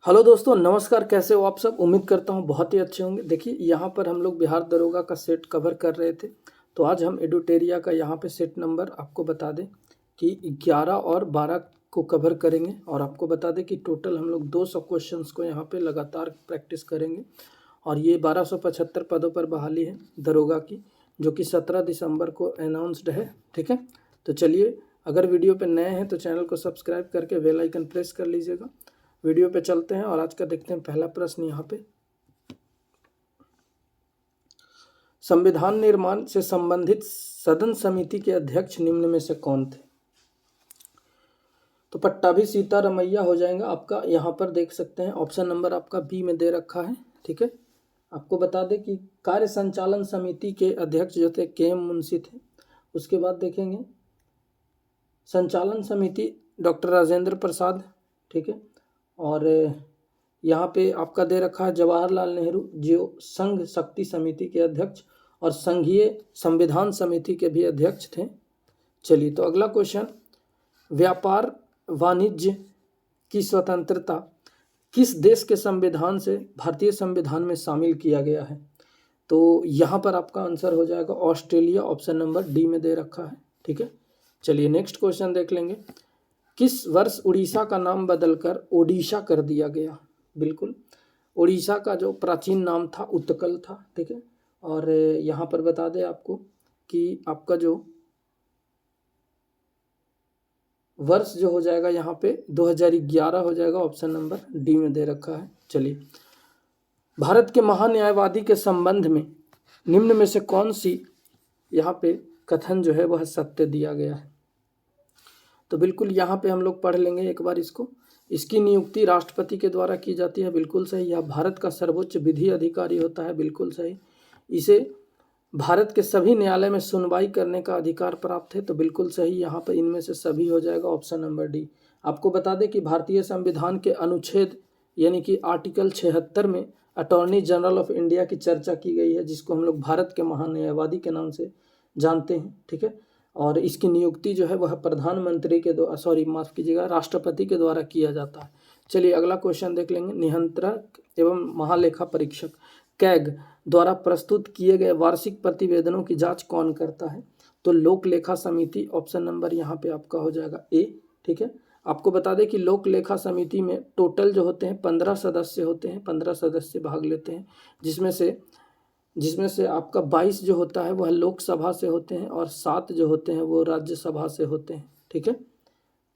Hello दोस्तों, नमस्कार। कैसे हो आप सब? उम्मीद करता हूँ बहुत ही अच्छे होंगे। देखिए, यहाँ पर हम लोग बिहार दरोगा का सेट कवर कर रहे थे। तो आज हम एडुटेरिया का यहाँ पे सेट नंबर आपको बता दें कि 11 और 12 को कवर करेंगे। और आपको बता दें कि टोटल हम लोग 200 क्वेश्चंस को यहाँ पे लगातार प्रैक्टिस करेंगे। और ये 1275 पदों पर बहाली है दरोगा की, जो कि 17 दिसंबर को अनाउंस्ड है। ठीक है, तो चलिए, अगर वीडियो पे नए हैं तो चैनल को सब्सक्राइब करके बेल आइकन प्रेस कर लीजिएगा। वीडियो पे चलते हैं और आज का देखते हैं पहला प्रश्न। यहाँ पे संविधान निर्माण से संबंधित सदन समिति के अध्यक्ष निम्न में से कौन थे? तो पट्टाभी सीतारमैया हो जाएगा आपका। यहाँ पर देख सकते हैं ऑप्शन नंबर आपका बी में दे रखा है। ठीक है, आपको बता दें कि कार्य संचालन समिति के अध्यक्ष जो थे के एम मुंशी थे। उसके बाद देखेंगे संचालन समिति डॉक्टर राजेंद्र प्रसाद। ठीक है, और यहाँ पे आपका दे रखा है जवाहरलाल नेहरू, जो संघ शक्ति समिति के अध्यक्ष और संघीय संविधान समिति के भी अध्यक्ष थे। चलिए, तो अगला क्वेश्चन, व्यापार वाणिज्य की स्वतंत्रता किस देश के संविधान से भारतीय संविधान में शामिल किया गया है? तो यहाँ पर आपका आंसर हो जाएगा ऑस्ट्रेलिया। ऑप्शन नंबर डी में दे रखा है। ठीक है, चलिए नेक्स्ट क्वेश्चन देख लेंगे। किस वर्ष उड़ीसा का नाम बदलकर ओडिशा कर दिया गया? बिल्कुल, उड़ीसा का जो प्राचीन नाम था उत्कल था। ठीक है, और यहाँ पर बता दें आपको कि आपका जो वर्ष जो हो जाएगा यहाँ पे 2011 हो जाएगा। ऑप्शन नंबर डी में दे रखा है। चलिए, भारत के महान्यायवादी के संबंध में निम्न में से कौन सी यहाँ पे कथन जो है वह सत्य दिया गया है? तो बिल्कुल यहाँ पे हम लोग पढ़ लेंगे एक बार इसको। इसकी नियुक्ति राष्ट्रपति के द्वारा की जाती है। बिल्कुल सही। यह भारत का सर्वोच्च विधि अधिकारी होता है। बिल्कुल सही। इसे भारत के सभी न्यायालय में सुनवाई करने का अधिकार प्राप्त है। तो बिल्कुल सही, यहाँ पर इनमें से सभी हो जाएगा। Option number D. आपको बता दें कि भारतीय संविधान के अनुच्छेद यानी कि आर्टिकल 76 में अटॉर्नी जनरल ऑफ इंडिया की चर्चा की गई है, जिसको हम लोग भारत के महान्यायवादी के नाम से जानते हैं। ठीक है, और इसकी नियुक्ति जो है वह प्रधानमंत्री के द्वारा माफ़ कीजिएगा, राष्ट्रपति के द्वारा किया जाता है। चलिए, अगला क्वेश्चन देख लेंगे। नियंत्रक एवं महालेखा परीक्षक कैग द्वारा प्रस्तुत किए गए वार्षिक प्रतिवेदनों की जांच कौन करता है? तो लोक लेखा समिति। ऑप्शन नंबर यहाँ पे आपका हो जाएगा ए। ठीक है, आपको बता दें कि लोक लेखा समिति में टोटल जो होते हैं 15 सदस्य होते हैं। 15 सदस्य भाग लेते हैं, जिसमें से आपका 22 जो होता है वह लोकसभा से होते हैं और 7 जो होते हैं वो राज्यसभा से होते हैं। ठीक है,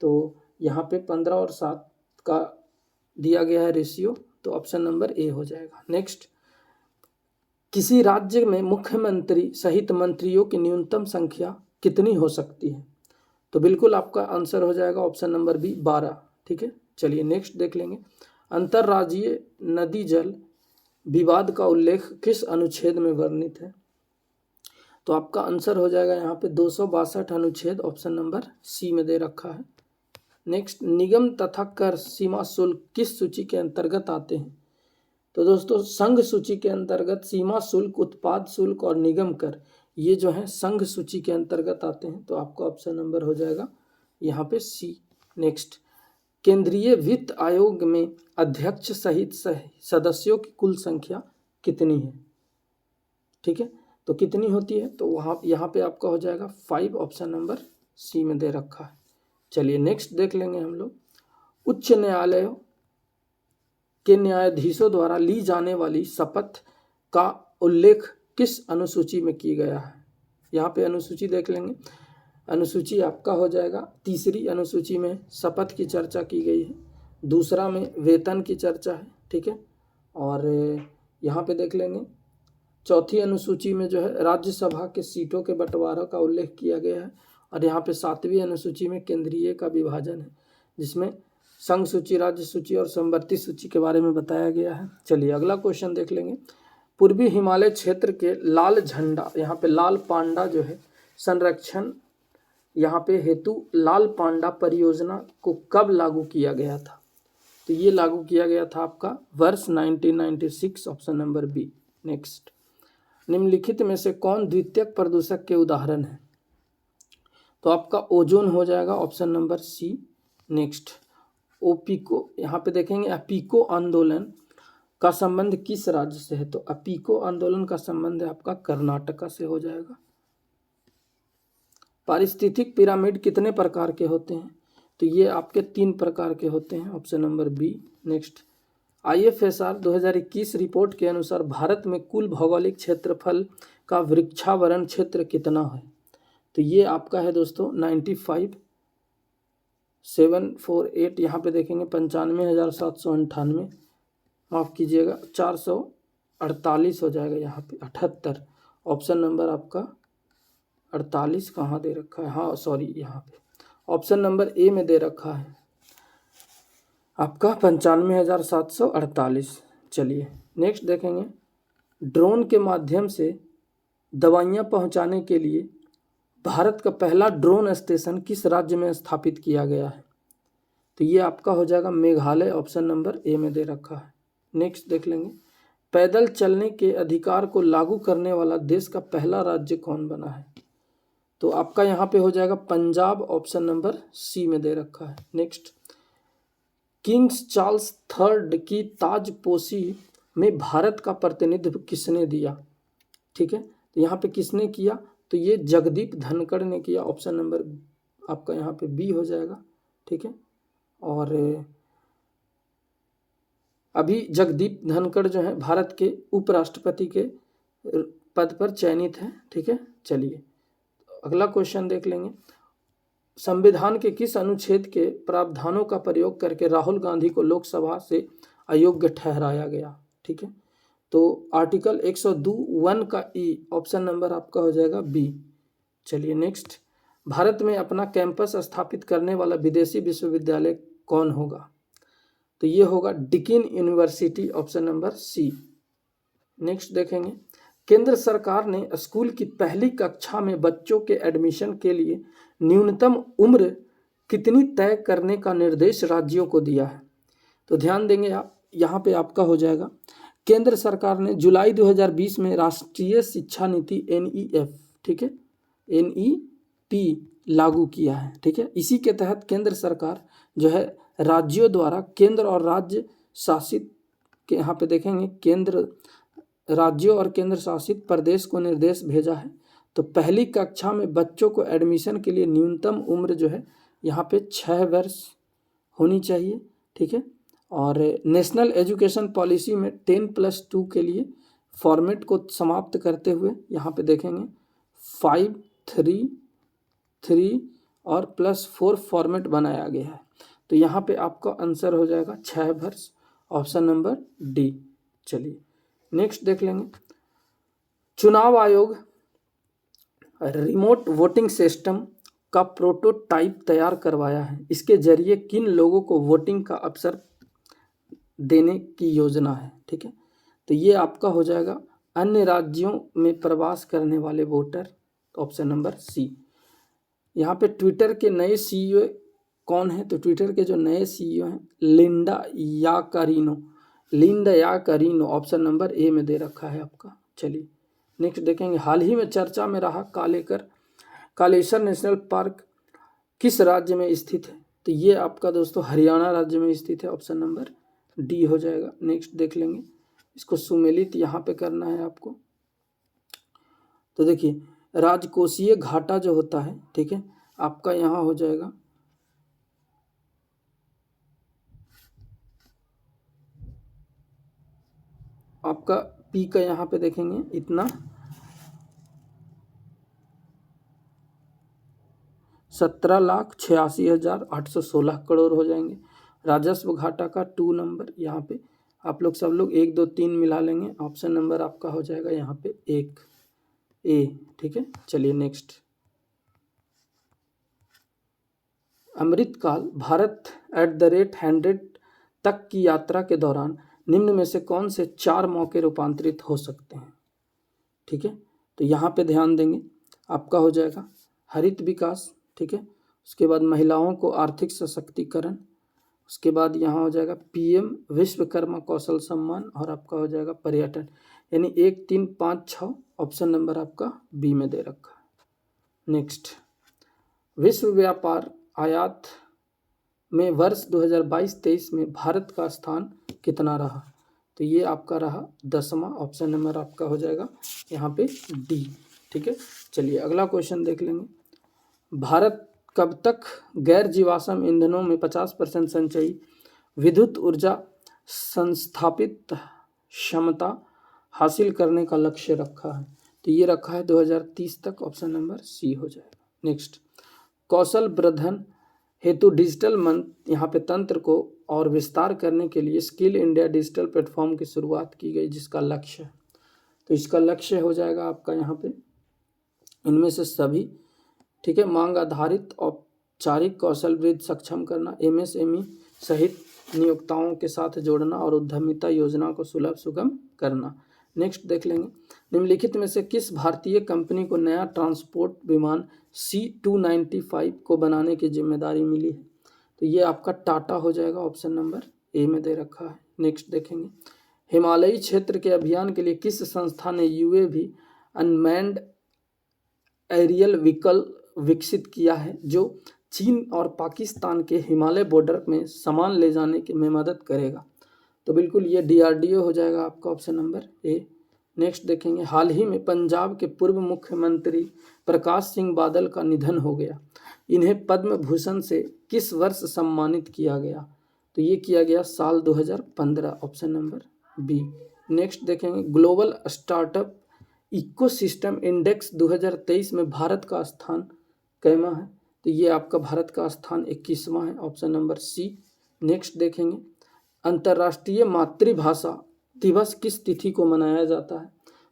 तो यहाँ पे 15 और 7 का दिया गया है रेशियो। तो ऑप्शन नंबर ए हो जाएगा। नेक्स्ट, किसी राज्य में मुख्यमंत्री सहित मंत्रियों की न्यूनतम संख्या कितनी हो सकती है? तो बिल्कुल आपका आंसर हो जाएगा ऑप्शन नंबर बी 12। ठीक है, चलिए नेक्स्ट देख लेंगे। अंतर्राज्यीय नदी जल विवाद का उल्लेख किस अनुच्छेद में वर्णित है? तो आपका आंसर हो जाएगा यहाँ पे 262 अनुच्छेद। ऑप्शन नंबर सी में दे रखा है। नेक्स्ट, निगम तथा कर सीमा शुल्क किस सूची के अंतर्गत आते हैं? तो दोस्तों, संघ सूची के अंतर्गत सीमा शुल्क, उत्पाद शुल्क और निगम कर, ये जो है संघ सूची के अंतर्गत आते हैं। तो आपका ऑप्शन नंबर हो जाएगा यहाँ पे सी। नेक्स्ट, केंद्रीय वित्त आयोग में अध्यक्ष सहित सदस्यों की कुल संख्या कितनी है? ठीक है, तो कितनी होती है? तो वहाँ यहाँ पे आपका हो जाएगा 5। ऑप्शन नंबर सी में दे रखा है। चलिए नेक्स्ट देख लेंगे हम लोग। उच्च न्यायालयों के न्यायाधीशों द्वारा ली जाने वाली शपथ का उल्लेख किस अनुसूची में की गया है? यहाँ पे अनुसूची देख लेंगे। अनुसूची आपका हो जाएगा 3री अनुसूची में शपथ की चर्चा की गई है। 2रा में वेतन की चर्चा है। ठीक है, और यहाँ पे देख लेंगे 4थी अनुसूची में जो है राज्यसभा के सीटों के बंटवारा का उल्लेख किया गया है। और यहाँ पे 7वीं अनुसूची में केंद्रीय का विभाजन है, जिसमें संघ सूची, राज्य सूची और समवर्ती सूची के बारे में बताया गया है। चलिए अगला क्वेश्चन देख लेंगे। पूर्वी हिमालय क्षेत्र के लाल झंडा, यहाँ पे लाल पांडा जो है संरक्षण यहाँ पे हेतु लाल पांडा परियोजना को कब लागू किया गया था? तो ये लागू किया गया था आपका वर्ष 1996। Option number B. नेक्स्ट, निम्नलिखित में से कौन द्वितीयक प्रदूषक के उदाहरण है? तो आपका ओजोन हो जाएगा। Option number C. नेक्स्ट, ओपिको, यहाँ पे देखेंगे अपीको आंदोलन का संबंध किस राज्य से है, तो अपीको आंदोलन का संबंध है आपका कर्नाटका से हो जाएगा। पारिस्थितिक पिरामिड कितने प्रकार के होते हैं, तो ये आपके 3 प्रकार के होते हैं, option number B. Next, IFSR 2021 report के अनुसार भारत में कुल भौगोलिक क्षेत्रफल का वृक्षावरण क्षेत्र कितना है, तो ये आपका है दोस्तों 95,748, यहाँ पे देखेंगे 95,798, माफ़ कीजिएगा 448 हो जाएगा, यहाँ पे 78, ऑप्शन नंबर आपका 48 कहाँ दे रखा है, हाँ सॉरी यहाँ पे ऑप्शन नंबर ए में दे रखा है आपका 95,748। चलिए नेक्स्ट देखेंगे, ड्रोन के माध्यम से दवाइयाँ पहुँचाने के लिए भारत का पहला ड्रोन स्टेशन किस राज्य में स्थापित किया गया है, तो ये आपका हो जाएगा मेघालय, ऑप्शन नंबर ए में दे रखा है। नेक्स्ट देख लेंगे, पैदल चलने के अधिकार को लागू करने वाला देश का पहला राज्य कौन बना है, तो आपका यहाँ पे हो जाएगा पंजाब, ऑप्शन नंबर सी में दे रखा है। नेक्स्ट, किंग्स चार्ल्स III की ताजपोशी में भारत का प्रतिनिधित्व किसने दिया, ठीक है, तो यहाँ पे किसने किया, तो ये जगदीप धनखड़ ने किया, ऑप्शन नंबर आपका यहाँ पे बी हो जाएगा, ठीक है। और अभी जगदीप धनखड़ जो है भारत के उपराष्ट्रपति के पद पर चयनित हैं, ठीक है। चलिए अगला क्वेश्चन देख लेंगे, संविधान के किस अनुच्छेद के प्रावधानों का प्रयोग करके राहुल गांधी को लोकसभा से अयोग्य ठहराया गया, ठीक है, तो आर्टिकल 102(1) का ई, ऑप्शन नंबर आपका हो जाएगा बी। चलिए नेक्स्ट, भारत में अपना कैंपस स्थापित करने वाला विदेशी विश्वविद्यालय कौन होगा, तो ये होगा Deakin university, option number C. Next देखेंगे, केंद्र सरकार ने स्कूल की पहली कक्षा में बच्चों के एडमिशन के लिए न्यूनतम उम्र कितनी तय करने का निर्देश राज्यों को दिया है, तो ध्यान देंगे आप, यहाँ पे आपका हो जाएगा, केंद्र सरकार ने जुलाई 2020 में राष्ट्रीय शिक्षा नीति NEP, ठीक है, NEP लागू किया है, ठीक है। इसी के तहत केंद्र सरकार जो है राज्यों द्वारा केंद्र और राज्य शासित के, यहाँ पे देखेंगे केंद्र राज्यों और केंद्र शासित प्रदेश को निर्देश भेजा है, तो पहली कक्षा में बच्चों को एडमिशन के लिए न्यूनतम उम्र जो है यहाँ पे 6 वर्ष होनी चाहिए, ठीक है। और नेशनल एजुकेशन पॉलिसी में 10+2 के लिए फॉर्मेट को समाप्त करते हुए यहाँ पे देखेंगे 5, 3, 3 और +4 फॉर्मेट बनाया गया है, तो यहाँ पे आपका आंसर हो जाएगा 6 वर्ष, ऑप्शन नंबर डी। चलिए नेक्स्ट देख लेंगे, चुनाव आयोग रिमोट वोटिंग सिस्टम का प्रोटोटाइप तैयार करवाया है, इसके जरिए किन लोगों को वोटिंग का अवसर देने की योजना है, ठीक है, तो ये आपका हो जाएगा अन्य राज्यों में प्रवास करने वाले वोटर, ऑप्शन नंबर सी। यहाँ पे ट्विटर के नए CEO कौन है, तो ट्विटर के जो नए CEO हैं लिंडा याकारिनो, ऑप्शन नंबर ए में दे रखा है आपका। चलिए नेक्स्ट देखेंगे, हाल ही में चर्चा में रहा कालेसर नेशनल पार्क किस राज्य में स्थित है, तो ये आपका दोस्तों हरियाणा राज्य में स्थित है, ऑप्शन नंबर डी हो जाएगा। नेक्स्ट देख लेंगे, इसको सुमेलित यहाँ पे करना है आपको, तो देखिए राजकोषीय घाटा जो होता है, ठीक है, आपका यहाँ हो जाएगा आपका पी का, यहाँ पे देखेंगे इतना 17,86,816 करोड़ हो जाएंगे। राजस्व घाटा का 2 नंबर, यहाँ पे आप लोग सब लोग 1, 2, 3 मिला लेंगे, ऑप्शन नंबर आपका हो जाएगा यहाँ पे 1 ए, ठीक है। चलिए नेक्स्ट, अमृतकाल भारत @100 तक की यात्रा के दौरान निम्न में से कौन से 4 मौके रूपांतरित हो सकते हैं, ठीक है, तो यहाँ पे ध्यान देंगे, आपका हो जाएगा हरित विकास, ठीक है, उसके बाद महिलाओं को आर्थिक सशक्तिकरण, उसके बाद यहाँ हो जाएगा PM विश्वकर्मा कौशल सम्मान, और आपका हो जाएगा पर्यटन, यानी 1, 3, 5, 6, ऑप्शन नंबर आपका बी में दे रखा है। नेक्स्ट, विश्व व्यापार आयात में वर्ष 2022-23 में भारत का स्थान कितना रहा? तो ये आपका रहा 10वां। ऑप्शन नंबर आपका हो जाएगा यहाँ पे डी। ठीक है, चलिए अगला क्वेश्चन देख लेंगे। भारत कब तक गैर जीवाश्म ईंधनों में 50% संचयी विद्युत ऊर्जा संस्थापित क्षमता हासिल करने का लक्ष्य रखा है? तो ये रखा है 2030 तक। ऑप्शन नंबर सी हो जाएगा। नेक्स्ट, कौशल वर्धन हेतु डिजिटल यहाँ पे तंत्र को और विस्तार करने के लिए स्किल इंडिया डिजिटल प्लेटफॉर्म की शुरुआत की गई, जिसका लक्ष्य है। तो इसका लक्ष्य हो जाएगा आपका यहाँ पे इनमें से सभी। ठीक है, मांग आधारित औपचारिक कौशल वृद्धि सक्षम करना, एमएसएमई सहित नियोक्ताओं के साथ जोड़ना और उद्यमिता योजना को सुलभ सुगम करना। नेक्स्ट देख लेंगे, निम्नलिखित में से किस भारतीय कंपनी को नया ट्रांसपोर्ट विमान C295 को बनाने की जिम्मेदारी मिली है? तो ये आपका टाटा हो जाएगा। ऑप्शन नंबर ए में दे रखा है। नेक्स्ट देखेंगे, हिमालयी क्षेत्र के अभियान के लिए किस संस्था ने UAV अनमैन्ड एरियल व्हीकल विकसित किया है, जो चीन और पाकिस्तान के हिमालय बॉर्डर में सामान ले जाने में मदद करेगा? तो बिल्कुल ये DRDO हो जाएगा आपका। Option number A. नेक्स्ट देखेंगे, हाल ही में पंजाब के पूर्व मुख्यमंत्री प्रकाश सिंह बादल का निधन हो गया, इन्हें पद्म भूषण से किस वर्ष सम्मानित किया गया? तो ये किया गया साल 2015। Option number B. नेक्स्ट देखेंगे, ग्लोबल स्टार्टअप इकोसिस्टम इंडेक्स 2023 में भारत का स्थान कैमा है? तो ये आपका भारत का स्थान 21वां है। Option number C. नेक्स्ट देखेंगे, अंतर्राष्ट्रीय मातृभाषा दिवस किस तिथि को मनाया जाता है?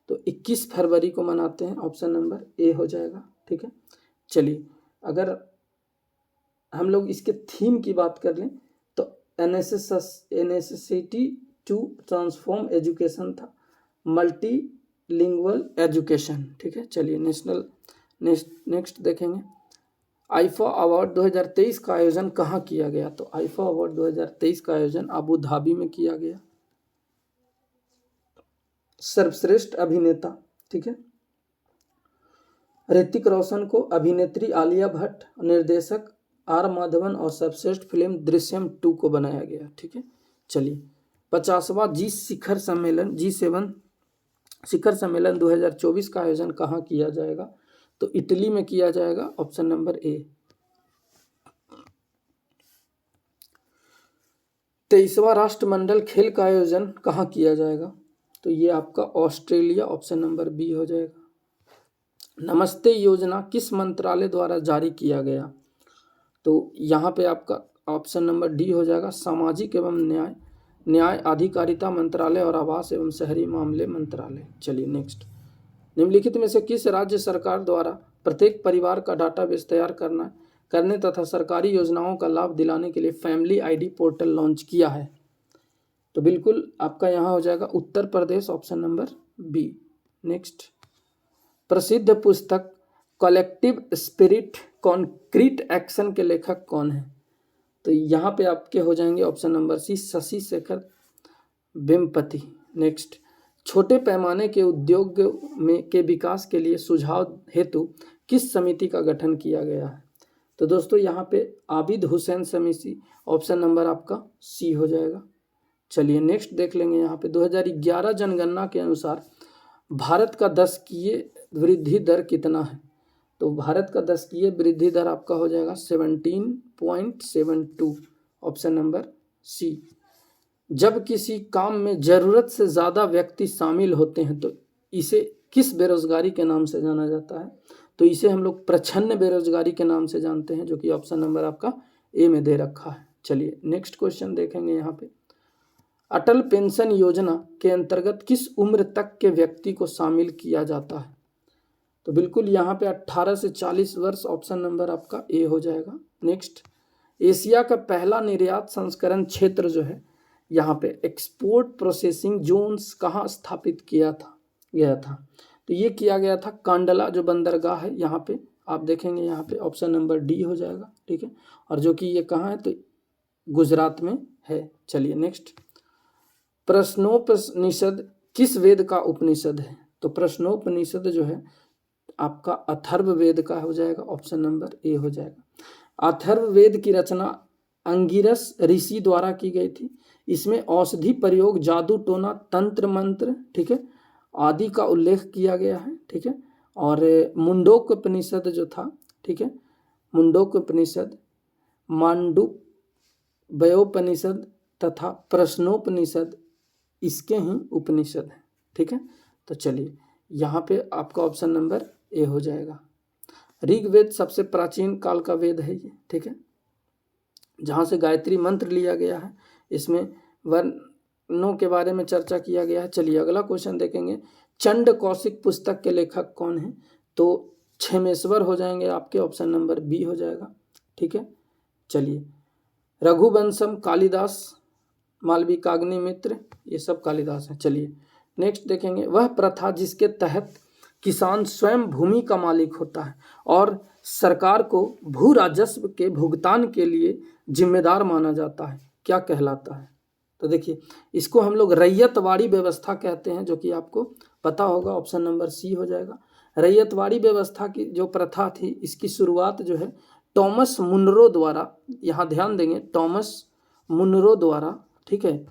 तो 21 फरवरी को मनाते हैं। ऑप्शन नंबर ए हो जाएगा। ठीक है, चलिए अगर हम लोग इसके थीम की बात कर लें तो नेसेसिटी टू ट्रांसफॉर्म एजुकेशन था, मल्टीलिंगुअल एजुकेशन। ठीक है, चलिए नेक्स्ट देखेंगे, आईफा अवार्ड 2023 का आयोजन कहाँ किया गया? तो आईफा अवार्ड 2023 का आयोजन अबू धाबी में किया गया। सर्वश्रेष्ठ अभिनेता, ठीक है, ऋतिक रोशन को, अभिनेत्री आलिया भट्ट, निर्देशक आर माधवन और सर्वश्रेष्ठ फिल्म दृश्यम 2 को बनाया गया। ठीक है, चलिए 50वां G7 शिखर सम्मेलन 2024 का आयोजन कहाँ किया जाएगा? तो इटली में किया जाएगा। ऑप्शन नंबर ए। 23वां राष्ट्रमंडल खेल का आयोजन कहाँ किया जाएगा? तो ये आपका ऑस्ट्रेलिया। ऑप्शन नंबर बी हो जाएगा। नमस्ते योजना किस मंत्रालय द्वारा जारी किया गया? तो यहाँ पे आपका ऑप्शन नंबर डी हो जाएगा, सामाजिक एवं न्याय अधिकारिता मंत्रालय और आवास एवं शहरी मामले मंत्रालय। चलिए नेक्स्ट, निम्नलिखित में से किस राज्य सरकार द्वारा प्रत्येक परिवार का डाटाबेस तैयार करने तथा सरकारी योजनाओं का लाभ दिलाने के लिए फैमिली ID पोर्टल लॉन्च किया है? तो बिल्कुल आपका यहाँ हो जाएगा Uttar Pradesh. Option number B. Next, प्रसिद्ध पुस्तक कलेक्टिव स्पिरिट कॉन्क्रीट एक्शन के लेखक कौन है? तो यहाँ पे आपके हो जाएंगे option number C, Shashi Shekhar Vempati. Next, छोटे पैमाने के उद्योग के विकास के लिए सुझाव हेतु किस समिति का गठन किया गया है? तो दोस्तों यहाँ पे आबिद हुसैन समिति। ऑप्शन नंबर आपका सी हो जाएगा। चलिए नेक्स्ट देख लेंगे, यहाँ पे 2011 जनगणना के अनुसार भारत का दशकीय वृद्धि दर कितना है? तो भारत का दशकीय वृद्धि दर आपका हो जाएगा 17.72। Option number C. जब किसी काम में ज़रूरत से ज़्यादा व्यक्ति शामिल होते हैं तो इसे किस बेरोजगारी के नाम से जाना जाता है? तो इसे हम लोग प्रच्छन्न बेरोजगारी के नाम से जानते हैं, जो कि ऑप्शन नंबर आपका ए में दे रखा है। चलिए नेक्स्ट क्वेश्चन देखेंगे यहाँ पे, अटल पेंशन योजना के अंतर्गत किस उम्र तक के व्यक्ति को शामिल किया जाता है? तो बिल्कुल यहाँ पे 18 से 40 वर्ष। ऑप्शन नंबर आपका ए हो जाएगा। नेक्स्ट, एशिया का पहला निर्यात संस्करण क्षेत्र जो है यहाँ पे एक्सपोर्ट प्रोसेसिंग जोन्स कहाँ स्थापित गया था? तो ये किया गया था कांडला, जो बंदरगाह है यहाँ पे आप देखेंगे, यहाँ पे ऑप्शन नंबर डी हो जाएगा। ठीक है, और जो कि ये कहाँ है? तो गुजरात में है। चलिए नेक्स्ट, प्रश्नोपनिषद किस वेद का उपनिषद है? तो प्रश्नोपनिषद जो है आपका अथर्ववेद का हो जाएगा। ऑप्शन नंबर ए हो जाएगा। अथर्ववेद की रचना अंगिरस ऋषि द्वारा की गई थी। इसमें औषधि प्रयोग, जादू टोना, तंत्र मंत्र, ठीक है, आदि का उल्लेख किया गया है, ठीक है। और मुंडोकपनिषद जो था, ठीक है, मुंडोकपनिषद, मांडुक्योपनिषद तथा प्रश्नोपनिषद इसके ही उपनिषद हैं, ठीक है। तो चलिए यहाँ पे आपका ऑप्शन नंबर ए हो जाएगा। ऋग्वेद सबसे प्राचीन काल का वेद है ये, ठीक है, जहाँ से गायत्री मंत्र लिया गया है। इसमें वर्णों के बारे में चर्चा किया गया है। चलिए अगला क्वेश्चन देखेंगे। चंड कौशिक पुस्तक के लेखक कौन है? तो क्षेमेश्वर हो जाएंगे आपके, ऑप्शन नंबर बी हो जाएगा, ठीक है। चलिए रघुवंशम कालिदास, मालविकाग्निमित्र, ये सब कालिदास हैं। चलिए नेक्स्ट देखेंगे। वह प्रथा जिसके तहत किसान स्वयं भूमि का मालिक होता है और सरकार को भू राजस्व के भुगतान के लिए जिम्मेदार माना जाता है, क्या कहलाता है? तो देखिए इसको हम लोग रैयतवाड़ी व्यवस्था कहते हैं, जो कि आपको पता होगा, ऑप्शन नंबर सी हो जाएगा। रैयतवाड़ी व्यवस्था की जो प्रथा थी, इसकी शुरुआत जो है टॉमस मुनरो द्वारा, यहाँ ध्यान देंगे, टॉमस मुनरो द्वारा, ठीक है,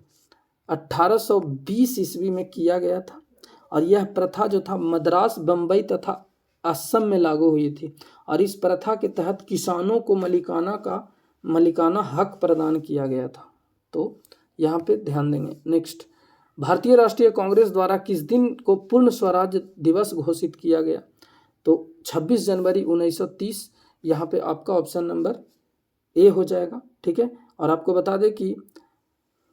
1820 ईस्वी में किया गया था। और यह प्रथा जो था मद्रास, बम्बई तथा असम में लागू हुई थी। और इस प्रथा के तहत किसानों को मलिकाना हक प्रदान किया गया था। तो यहाँ पे ध्यान देंगे। नेक्स्ट, भारतीय राष्ट्रीय कांग्रेस द्वारा किस दिन को पूर्ण स्वराज दिवस घोषित किया गया? तो 26 जनवरी 1930, यहाँ पे आपका ऑप्शन नंबर ए हो जाएगा, ठीक है। और आपको बता दें कि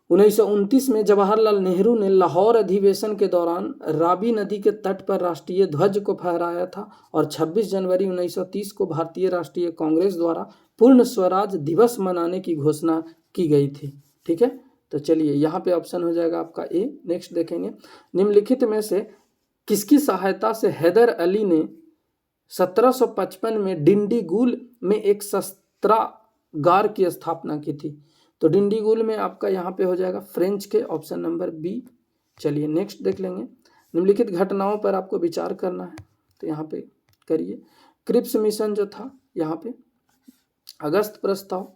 1929 में जवाहरलाल नेहरू ने लाहौर अधिवेशन के दौरान रावी नदी के तट पर राष्ट्रीय ध्वज को फहराया था। और 26 जनवरी 1930 को भारतीय राष्ट्रीय कांग्रेस द्वारा पूर्ण स्वराज दिवस मनाने की घोषणा की गई थी, ठीक है। तो चलिए यहाँ पे ऑप्शन हो जाएगा आपका ए। नेक्स्ट देखेंगे। निम्नलिखित में से किसकी सहायता से हैदर अली ने 1755 में डिंडीगुल में एक शस्त्रागार की स्थापना की थी? तो डिंडीगुल में आपका यहाँ पे हो जाएगा फ्रेंच के, ऑप्शन नंबर बी। चलिए नेक्स्ट देख लेंगे। निम्नलिखित घटनाओं पर आपको विचार करना है, तो यहाँ पे करिए। क्रिप्स मिशन जो था, यहाँ पे अगस्त प्रस्ताव,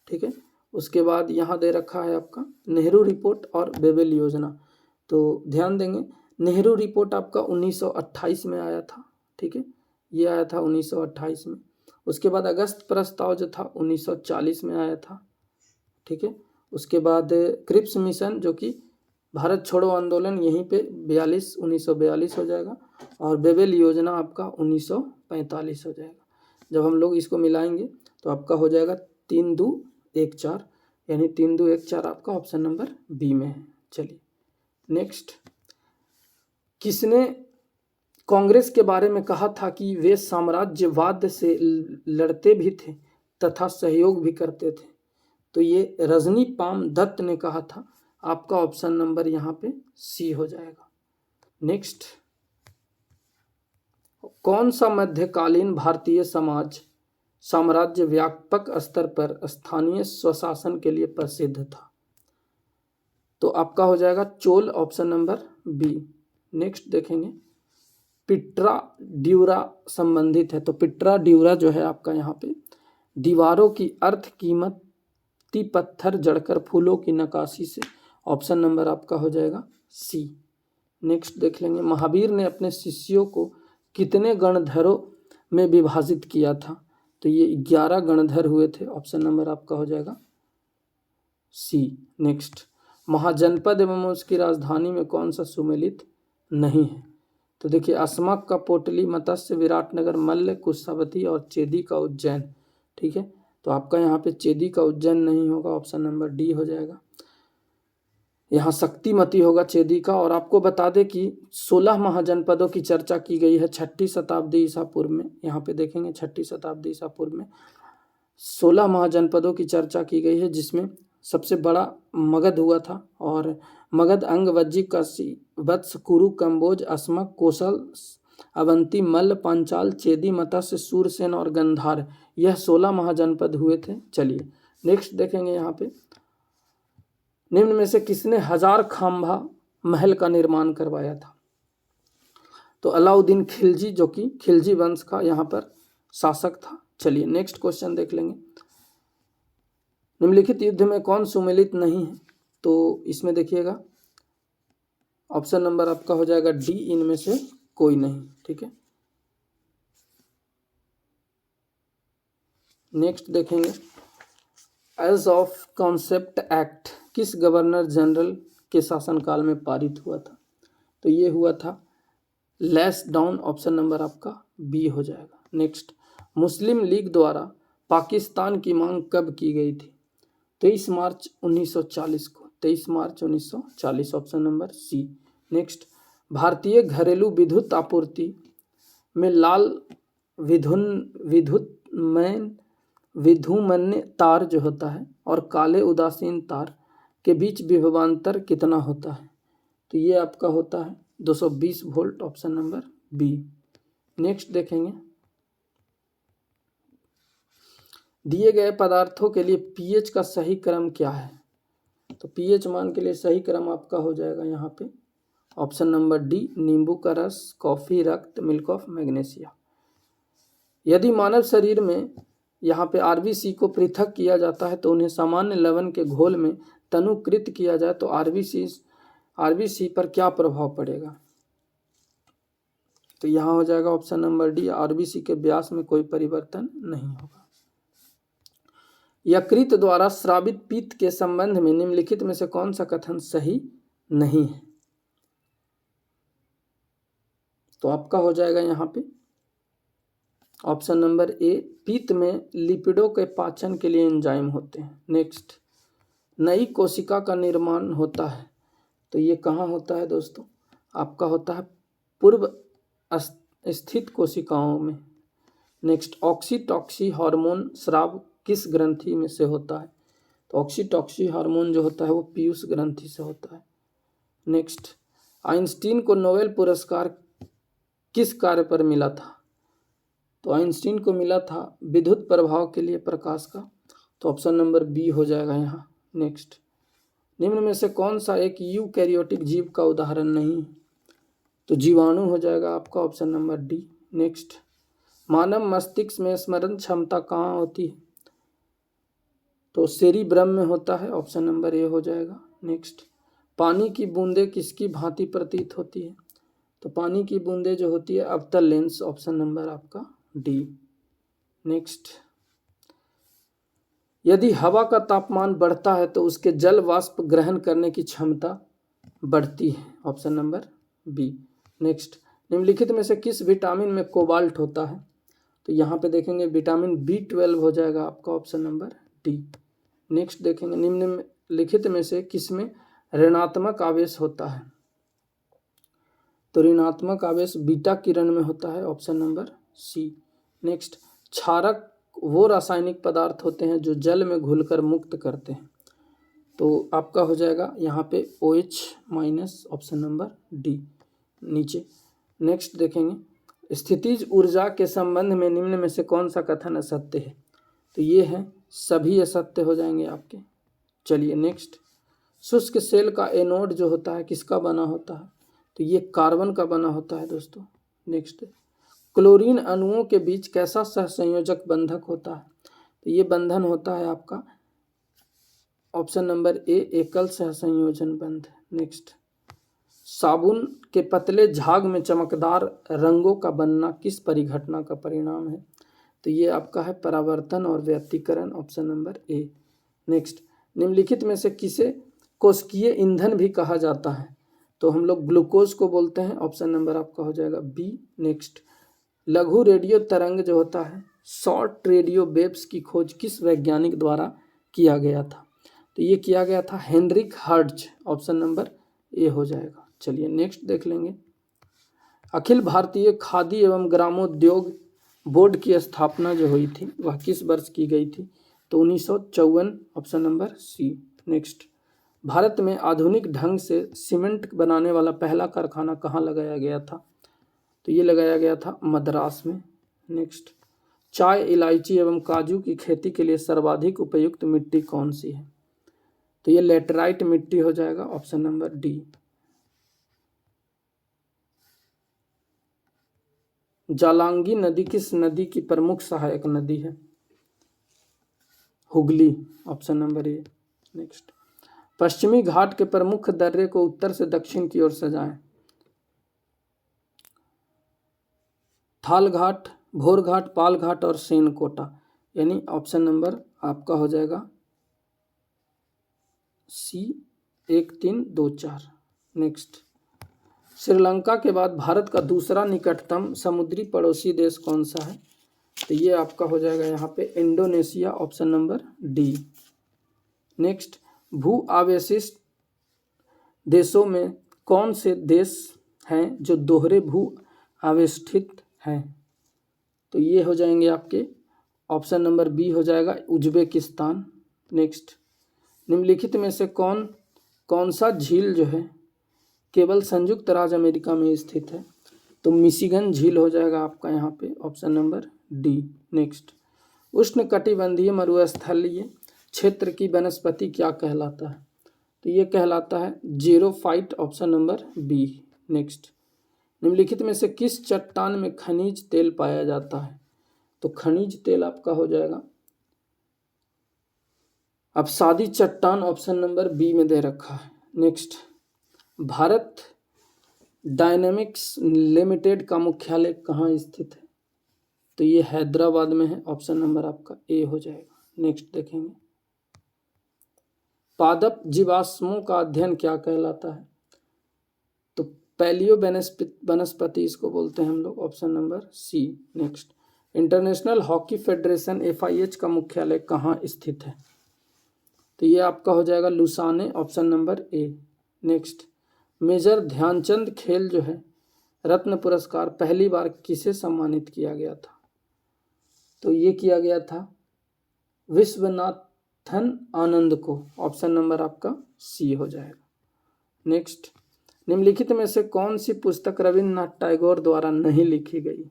ठीक है। उसके बाद यहाँ दे रखा है आपका नेहरू रिपोर्ट और बेबेल योजना। तो ध्यान देंगे, नेहरू रिपोर्ट आपका 1928 में आया था, ठीक है, ये आया था 1928 में। उसके बाद अगस्त प्रस्ताव जो था 1940 में आया था, ठीक है। उसके बाद क्रिप्स मिशन जो कि भारत छोड़ो आंदोलन, यहीं पे 1942 हो जाएगा। और बेबेल योजना आपका 1945 हो जाएगा। जब हम लोग इसको मिलाएंगे तो आपका हो जाएगा 3-2-1-4, यानी 3-2-1-4 आपका ऑप्शन नंबर बी में है। चलिए नेक्स्ट, किसने कांग्रेस के बारे में कहा था कि वे साम्राज्यवाद से लड़ते भी थे तथा सहयोग भी करते थे? तो ये रजनी पाम दत्त ने कहा था। आपका ऑप्शन नंबर यहाँ पे सी हो जाएगा। नेक्स्ट, कौन सा मध्यकालीन भारतीय साम्राज्य व्यापक स्तर पर स्थानीय स्वशासन के लिए प्रसिद्ध था? तो आपका हो जाएगा Chola, option number B. Next देखेंगे, पिट्रा ड्यूरा संबंधित है। तो पिट्रा ड्यूरा जो है आपका यहाँ पे दीवारों की अर्थ कीमती पत्थर जड़कर फूलों की नक्काशी से, ऑप्शन नंबर आपका हो जाएगा सी। नेक्स्ट देख लेंगे, महावीर ने अपने शिष्यों को कितने गणधरों में विभाजित किया था? तो ये 11 गणधर हुए थे, ऑप्शन नंबर आपका हो जाएगा सी। नेक्स्ट, महाजनपद एवं उसकी राजधानी में कौन सा सुमेलित नहीं है? तो देखिए अस्मक का पोटली, मत्स्य, विराटनगर, मल्ल, कुशावती और चेदी का उज्जैन, ठीक है। तो आपका यहाँ पे चेदी का उज्जैन नहीं होगा, ऑप्शन नंबर डी हो जाएगा। यहाँ शक्तिमती होगा चेदी का। और आपको बता दें कि 16 महाजनपदों की चर्चा की गई है 6ठी शताब्दी ईसा पूर्व में। यहाँ पे देखेंगे 6ठी शताब्दी ईसा पूर्व में 16 महाजनपदों की चर्चा की गई है, जिसमें सबसे बड़ा मगध हुआ था। और मगध, अंग, वज्जी, काशी, वत्स, कुरु, कंबोज, अस्मक, कोसल, अवंती, मल्ल, पांचाल, चेदी, मत्स्य, सूरसेन और गंधार, यह 16 महाजनपद हुए थे। चलिए नेक्स्ट देखेंगे। यहाँ पे निम्न में से किसने 1000 खांबा महल का निर्माण करवाया था? तो अलाउद्दीन खिलजी, जो कि खिलजी वंश का यहाँ पर शासक था। चलिए नेक्स्ट क्वेश्चन देख लेंगे। निम्नलिखित युद्ध में कौन सुमेलित नहीं है? तो इसमें देखिएगा ऑप्शन नंबर आपका हो जाएगा डी, इनमें से कोई नहीं। ठीक है, नेक्स्ट देखेंगे एज ऑफ कॉन्सेप्ट एक्ट किस गवर्नर जनरल के शासनकाल में पारित हुआ था? तो ये हुआ था लेस डाउन, ऑप्शन नंबर आपका बी हो जाएगा। नेक्स्ट, मुस्लिम लीग द्वारा पाकिस्तान की मांग कब की गई थी? 23 मार्च 1940 को, 23 मार्च 1940, ऑप्शन नंबर सी। नेक्स्ट, भारतीय घरेलू विद्युत आपूर्ति में लाल विधुमन्य तार जो होता है और काले उदासीन तार के बीच विभवांतर कितना होता है? तो ये आपका होता है 220 volt, option number B. Next देखेंगे दिए गए पदार्थों के लिए पीएच का सही क्रम क्या है? तो पीएच मान के लिए सही क्रम आपका हो जाएगा यहाँ पे ऑप्शन नंबर डी, नींबू का रस, कॉफी, रक्त, मिल्क ऑफ मैग्नीशिया। यदि मानव शरीर में यहाँ पे आरबीसी को पृथक किया जाता है तो उन्हें सामान्य लवण के घोल में तनुकृत किया जाए तो आरबीसी पर क्या प्रभाव पड़ेगा? तो यहाँ हो जाएगा ऑप्शन नंबर डी, आरबीसी के व्यास में कोई परिवर्तन नहीं होगा। यकृत द्वारा स्रावित पित्त के संबंध में निम्नलिखित में से कौन सा कथन सही नहीं है? तो आपका हो जाएगा यहाँ पे ऑप्शन नंबर ए, पित्त में लिपिडों के पाचन के लिए एंजाइम होते हैं। नेक्स्ट, नई कोशिका का निर्माण होता है तो ये कहाँ होता है दोस्तों? आपका होता है पूर्व स्थित कोशिकाओं में। नेक्स्ट, ऑक्सीटॉक्सी हार्मोन स्राव किस ग्रंथि में से होता है? तो ऑक्सीटॉक्सी हार्मोन जो होता है वो पीयूष ग्रंथि से होता है। नेक्स्ट, आइंस्टीन को नोबेल पुरस्कार किस कार्य पर मिला था? तो आइंस्टीन को मिला था विद्युत प्रभाव के लिए प्रकाश का, तो ऑप्शन नंबर बी हो जाएगा यहाँ। नेक्स्ट, निम्न में से कौन सा एक यूकैरियोटिक जीव का उदाहरण नहीं है? तो जीवाणु हो जाएगा आपका ऑप्शन नंबर डी। नेक्स्ट, मानव मस्तिष्क में स्मरण क्षमता कहाँ होती है? तो सेरिब्रम में होता है, ऑप्शन नंबर ए हो जाएगा। नेक्स्ट, पानी की बूंदें किसकी भांति प्रतीत होती है? तो पानी की बूंदें जो होती है अवतल लेंस, ऑप्शन नंबर आपका डी। नेक्स्ट, यदि हवा का तापमान बढ़ता है तो उसके जल वाष्प ग्रहण करने की क्षमता बढ़ती है, ऑप्शन नंबर बी। नेक्स्ट, निम्नलिखित में से किस विटामिन में कोबाल्ट होता है? तो यहाँ पे देखेंगे विटामिन B12 हो जाएगा आपका ऑप्शन नंबर डी। नेक्स्ट देखेंगे निम्नलिखित में से किसमें ऋणात्मक आवेश होता है? तो ऋणात्मक आवेश बीटा किरण में होता है, ऑप्शन नंबर सी। नेक्स्ट, क्षारक वो रासायनिक पदार्थ होते हैं जो जल में घुलकर मुक्त करते हैं, तो आपका हो जाएगा यहाँ पे OH-, ऑप्शन नंबर डी नीचे। नेक्स्ट देखेंगे स्थितिज ऊर्जा के संबंध में निम्न में से कौन सा कथन असत्य है? तो ये है सभी असत्य हो जाएंगे आपके। चलिए नेक्स्ट, शुष्क सेल का एनोड जो होता है किसका बना होता है? तो ये कार्बन का बना होता है दोस्तों। नेक्स्ट, क्लोरीन अणुओं के बीच कैसा सहसंयोजक बंधक होता है? तो ये बंधन होता है आपका ऑप्शन नंबर ए, एकल सहसंयोजन बंध। नेक्स्ट, साबुन के पतले झाग में चमकदार रंगों का बनना किस परिघटना का परिणाम है? तो ये आपका है परावर्तन और व्यतिकरण, ऑप्शन नंबर ए। नेक्स्ट, निम्नलिखित में से किसे कोशिकीय ईंधन भी कहा जाता है? तो हम लोग ग्लूकोज को बोलते हैं, ऑप्शन नंबर आपका हो जाएगा बी। नेक्स्ट, लघु रेडियो तरंग जो होता है शॉर्ट रेडियो वेव्स की खोज किस वैज्ञानिक द्वारा किया गया था? तो ये किया गया था Heinrich Hertz, option number A हो जाएगा। चलिए नेक्स्ट देख लेंगे अखिल भारतीय खादी एवं ग्रामोद्योग बोर्ड की स्थापना जो हुई थी वह किस वर्ष की गई थी? तो 1954, option number C. Next, Bharat में आधुनिक ढंग से सीमेंट बनाने वाला पहला कारखाना कहाँ लगाया गया था? तो ये लगाया गया था मद्रास में। नेक्स्ट, चाय, इलायची एवं काजू की खेती के लिए सर्वाधिक उपयुक्त मिट्टी कौन सी है? तो ये लेटराइट मिट्टी हो जाएगा, ऑप्शन नंबर डी। जालांगी नदी किस नदी की प्रमुख सहायक नदी है? Hooghly, option number A. Next, पश्चिमी घाट के प्रमुख दर्रे को उत्तर से दक्षिण की ओर सजाएं। थाल घाट, भोर घाट, पाल घाट और सेनकोटा, यानी ऑप्शन नंबर आपका हो जाएगा सी, 1, 3, 2, 4। नेक्स्ट, श्रीलंका के बाद भारत का दूसरा निकटतम समुद्री पड़ोसी देश कौन सा है? तो ये आपका हो जाएगा यहाँ पे Indonesia, option number D. Next, भू आवेशित देशों में कौन से देश हैं जो दोहरे भू आवेष्टित हैं? तो ये हो जाएंगे आपके ऑप्शन नंबर बी हो जाएगा उज्बेकिस्तान। नेक्स्ट, निम्नलिखित में से कौन सा झील जो है केवल संयुक्त राज्य अमेरिका में स्थित है? तो मिशिगन झील हो जाएगा आपका यहाँ पे ऑप्शन नंबर डी। नेक्स्ट, उष्णकटिबंधीय मरुस्थलीय क्षेत्र की वनस्पति क्या कहलाता है? तो ये कहलाता है xerophyte, option number B. Next, निम्नलिखित में से किस चट्टान में खनिज तेल पाया जाता है? तो खनिज तेल आपका हो जाएगा अवसादी चट्टान, ऑप्शन नंबर बी में दे रखा है। नेक्स्ट, भारत डायनेमिक्स लिमिटेड का मुख्यालय कहाँ स्थित है? तो ये हैदराबाद में है, ऑप्शन नंबर आपका ए हो जाएगा। नेक्स्ट देखेंगे, पादप जीवाश्मों का अध्ययन क्या कहलाता है? तो पैलियो वनस्पति इसको बोलते हैं हम लोग, option number C. Next, international hockey federation FIH का मुख्यालय कहाँ स्थित है? तो ये आपका हो जाएगा Lausanne, option number A. Next, major Dhyanchand खेल जो है रत्न पुरस्कार पहली बार किसे सम्मानित किया गया था? तो ये किया गया था विश्वनाथन आनंद को, ऑप्शन नंबर आपका सी हो जाएगा। नेक्स्ट, निम्नलिखित में से कौन सी पुस्तक रविन्द्रनाथ टैगोर द्वारा नहीं लिखी गई?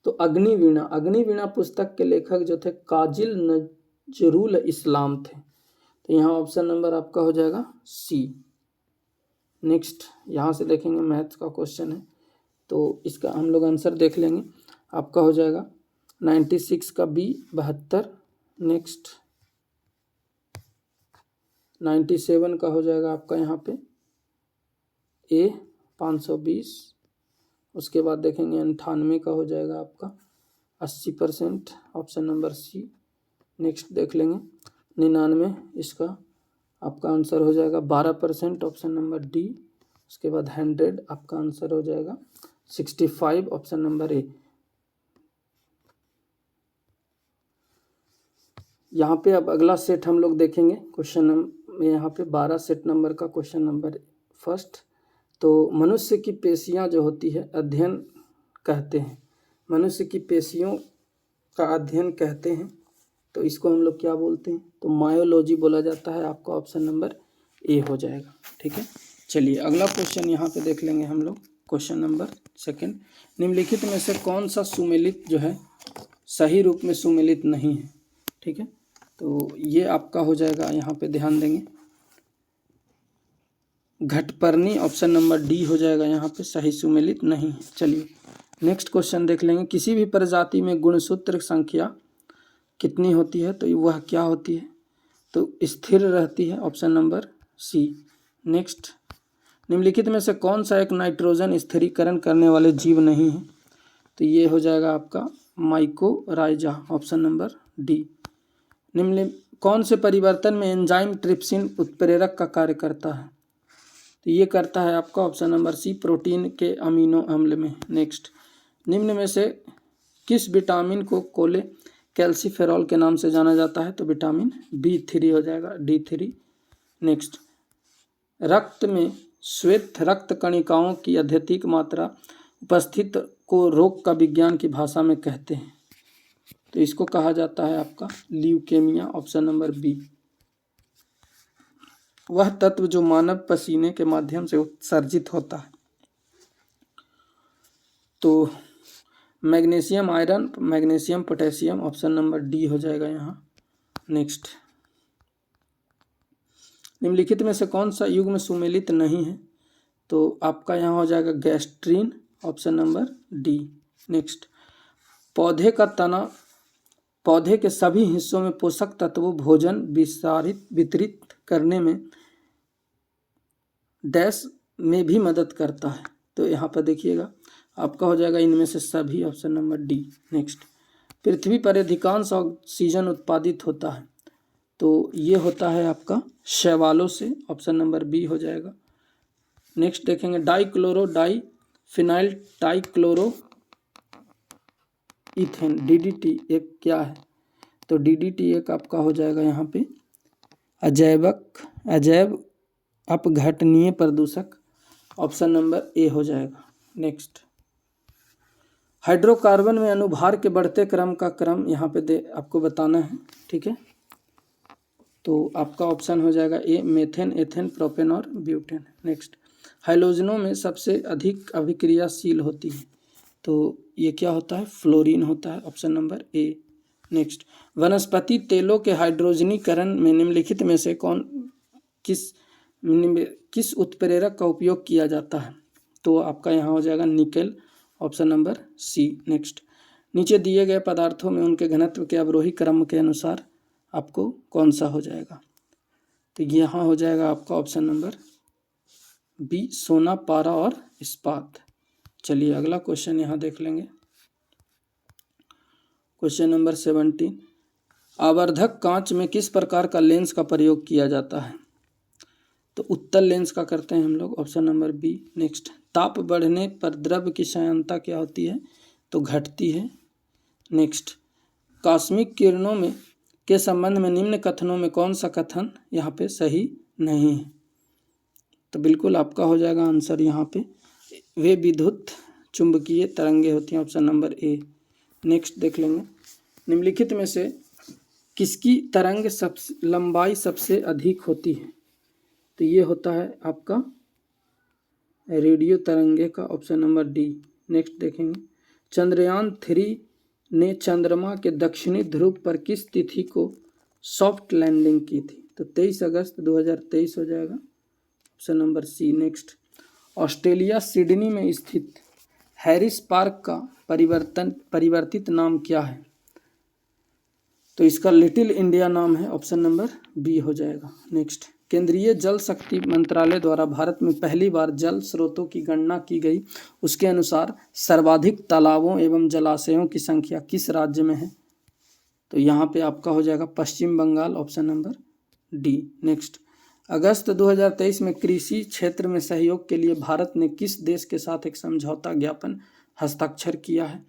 तो अग्निवीणा पुस्तक के लेखक जो थे काजिल नजरुल इस्लाम थे। तो यहाँ ऑप्शन नंबर आपका हो जाएगा सी। नेक्स्ट, यहाँ से देखेंगे मैथ्स का क्वेश्चन है, तो इसका हम लोग आंसर देख लेंगे। आपका हो जाएगा 96 का बी 72। नेक्स्ट, 97 का हो जाएगा आपका यहाँ पे ए 520। उसके बाद देखेंगे 98 का हो जाएगा आपका 80%, ऑप्शन नंबर सी। नेक्स्ट देख लेंगे 99, इसका आपका आंसर हो जाएगा 12%, ऑप्शन नंबर डी। उसके बाद 100 आपका आंसर हो जाएगा 65, ऑप्शन नंबर ए। यहाँ पे अब अगला सेट हम लोग देखेंगे क्वेश्चन में, यहाँ पे 12 सेट नंबर का क्वेश्चन नंबर फर्स्ट। तो मनुष्य की पेशियाँ जो होती है अध्ययन कहते हैं, मनुष्य की पेशियों का अध्ययन कहते हैं, तो इसको हम लोग क्या बोलते हैं? तो मायोलॉजी बोला जाता है, आपका ऑप्शन नंबर ए हो जाएगा। ठीक है, चलिए अगला क्वेश्चन यहाँ पे देख लेंगे हम लोग, क्वेश्चन नंबर सेकंड। निम्नलिखित में से कौन सा सुमेलित जो है सही रूप में सुमेलित नहीं है? ठीक है, तो ये आपका हो जाएगा, यहाँ पे ध्यान देंगे घटपर्णी, ऑप्शन नंबर डी हो जाएगा, यहाँ पे सही सुमेलित नहीं है। चलिए नेक्स्ट क्वेश्चन देख लेंगे, किसी भी प्रजाति में गुणसूत्र संख्या कितनी होती है? तो वह क्या होती है? तो स्थिर रहती है, ऑप्शन नंबर सी। नेक्स्ट, निम्नलिखित में से कौन सा एक नाइट्रोजन स्थिरीकरण करने वाले जीव नहीं है? तो ये हो जाएगा आपका माइकोराइजा, ऑप्शन नंबर डी। निम्न कौन से परिवर्तन में एंजाइम ट्रिप्सिन उत्प्रेरक का कार्य करता है? तो ये करता है आपका ऑप्शन नंबर सी, प्रोटीन के अमीनो अम्ल में। नेक्स्ट, निम्न में से किस विटामिन को कोले कैल्सीफेरॉल के नाम से जाना जाता है? तो विटामिन B3 हो जाएगा, D3। नेक्स्ट, रक्त में श्वेत रक्त कणिकाओं की अत्यधिक मात्रा उपस्थित को रोग का विज्ञान की भाषा में कहते हैं? तो इसको कहा जाता है आपका ल्यूकेमिया, ऑप्शन नंबर बी। वह तत्व जो मानव पसीने के माध्यम से उत्सर्जित होता है, तो magnesium iron, magnesium potassium, option number D हो जाएगा यहाँ। नेक्स्ट, निम्नलिखित में से कौन सा युग्म सुमेलित नहीं है? तो आपका यहाँ हो जाएगा gastrin, option number D. Next, पौधे का तना पौधे के सभी हिस्सों में पोषक तत्वों भोजन वितरित करने में डैश में भी मदद करता है। तो यहाँ पर देखिएगा आपका हो जाएगा इनमें से सभी, ऑप्शन नंबर डी। नेक्स्ट, पृथ्वी पर अधिकांश ऑक्सीजन उत्पादित होता है, तो ये होता है आपका शैवालों से, ऑप्शन नंबर बी हो जाएगा। नेक्स्ट देखेंगे dichloro diphenyl trichloro ethane DDT एक क्या है, तो DDT एक आपका हो जाएगा यहाँ पे अजैव अपघटनीय प्रदूषक, ऑप्शन नंबर ए हो जाएगा। नेक्स्ट, हाइड्रोकार्बन में अनुभार के बढ़ते क्रम का क्रम यहाँ पे आपको बताना है, ठीक है। तो आपका ऑप्शन हो जाएगा ए, मेथेन, एथेन, प्रोपेन और ब्यूटेन। नेक्स्ट, हाइलोजनों में सबसे अधिक अभिक्रियाशील होती है, तो ये क्या होता है, फ्लोरीन होता है, ऑप्शन नंबर ए। नेक्स्ट, वनस्पति तेलों के हाइड्रोजनीकरण में निम्नलिखित में से किस उत्प्रेरक का उपयोग किया जाता है, तो आपका यहाँ हो जाएगा nickel, option number C. Next, नीचे दिए गए पदार्थों में उनके घनत्व के अवरोही क्रम के अनुसार आपको कौन सा हो जाएगा, तो यहाँ हो जाएगा आपका ऑप्शन नंबर बी, सोना, पारा और इस्पात। चलिए अगला क्वेश्चन यहाँ देख लेंगे। क्वेश्चन नंबर 17, आवर्धक कांच में किस प्रकार का लेंस का प्रयोग किया जाता है, तो उत्तल लेंस का करते हैं हम लोग, ऑप्शन नंबर बी। नेक्स्ट, ताप बढ़ने पर द्रव्य की श्यानता क्या होती है, तो घटती है। नेक्स्ट, कॉस्मिक किरणों में के संबंध में निम्न कथनों में कौन सा कथन यहाँ पे सही नहीं है, तो बिल्कुल आपका हो जाएगा आंसर यहाँ पे वे विद्युत चुंबकीय तरंगे होती हैं, ऑप्शन नंबर ए। नेक्स्ट देख लेंगे, निम्नलिखित में से किसकी तरंग लंबाई सबसे अधिक होती है, तो ये होता है आपका रेडियो तरंगे का, ऑप्शन नंबर डी। नेक्स्ट देखेंगे, चंद्रयान 3 ने चंद्रमा के दक्षिणी ध्रुव पर किस तिथि को सॉफ्ट लैंडिंग की थी, तो 23 अगस्त 2023 हो जाएगा, option number C. Next, Australia Sydney में स्थित हैरिस पार्क का परिवर्तित नाम क्या है, तो इसका लिटिल इंडिया नाम है, ऑप्शन नंबर बी हो जाएगा। नेक्स्ट, केंद्रीय जल शक्ति मंत्रालय द्वारा भारत में पहली बार जल स्रोतों की गणना की गई, उसके अनुसार सर्वाधिक तालाबों एवं जलाशयों की संख्या किस राज्य में है, तो यहाँ पे आपका हो जाएगा Paschim Bengal, option number D. Next, अगस्त 2023 में कृषि क्षेत्र में सहयोग के लिए भारत ने किस देश के साथ एक समझौता ज्ञापन हस्ताक्षर किया है,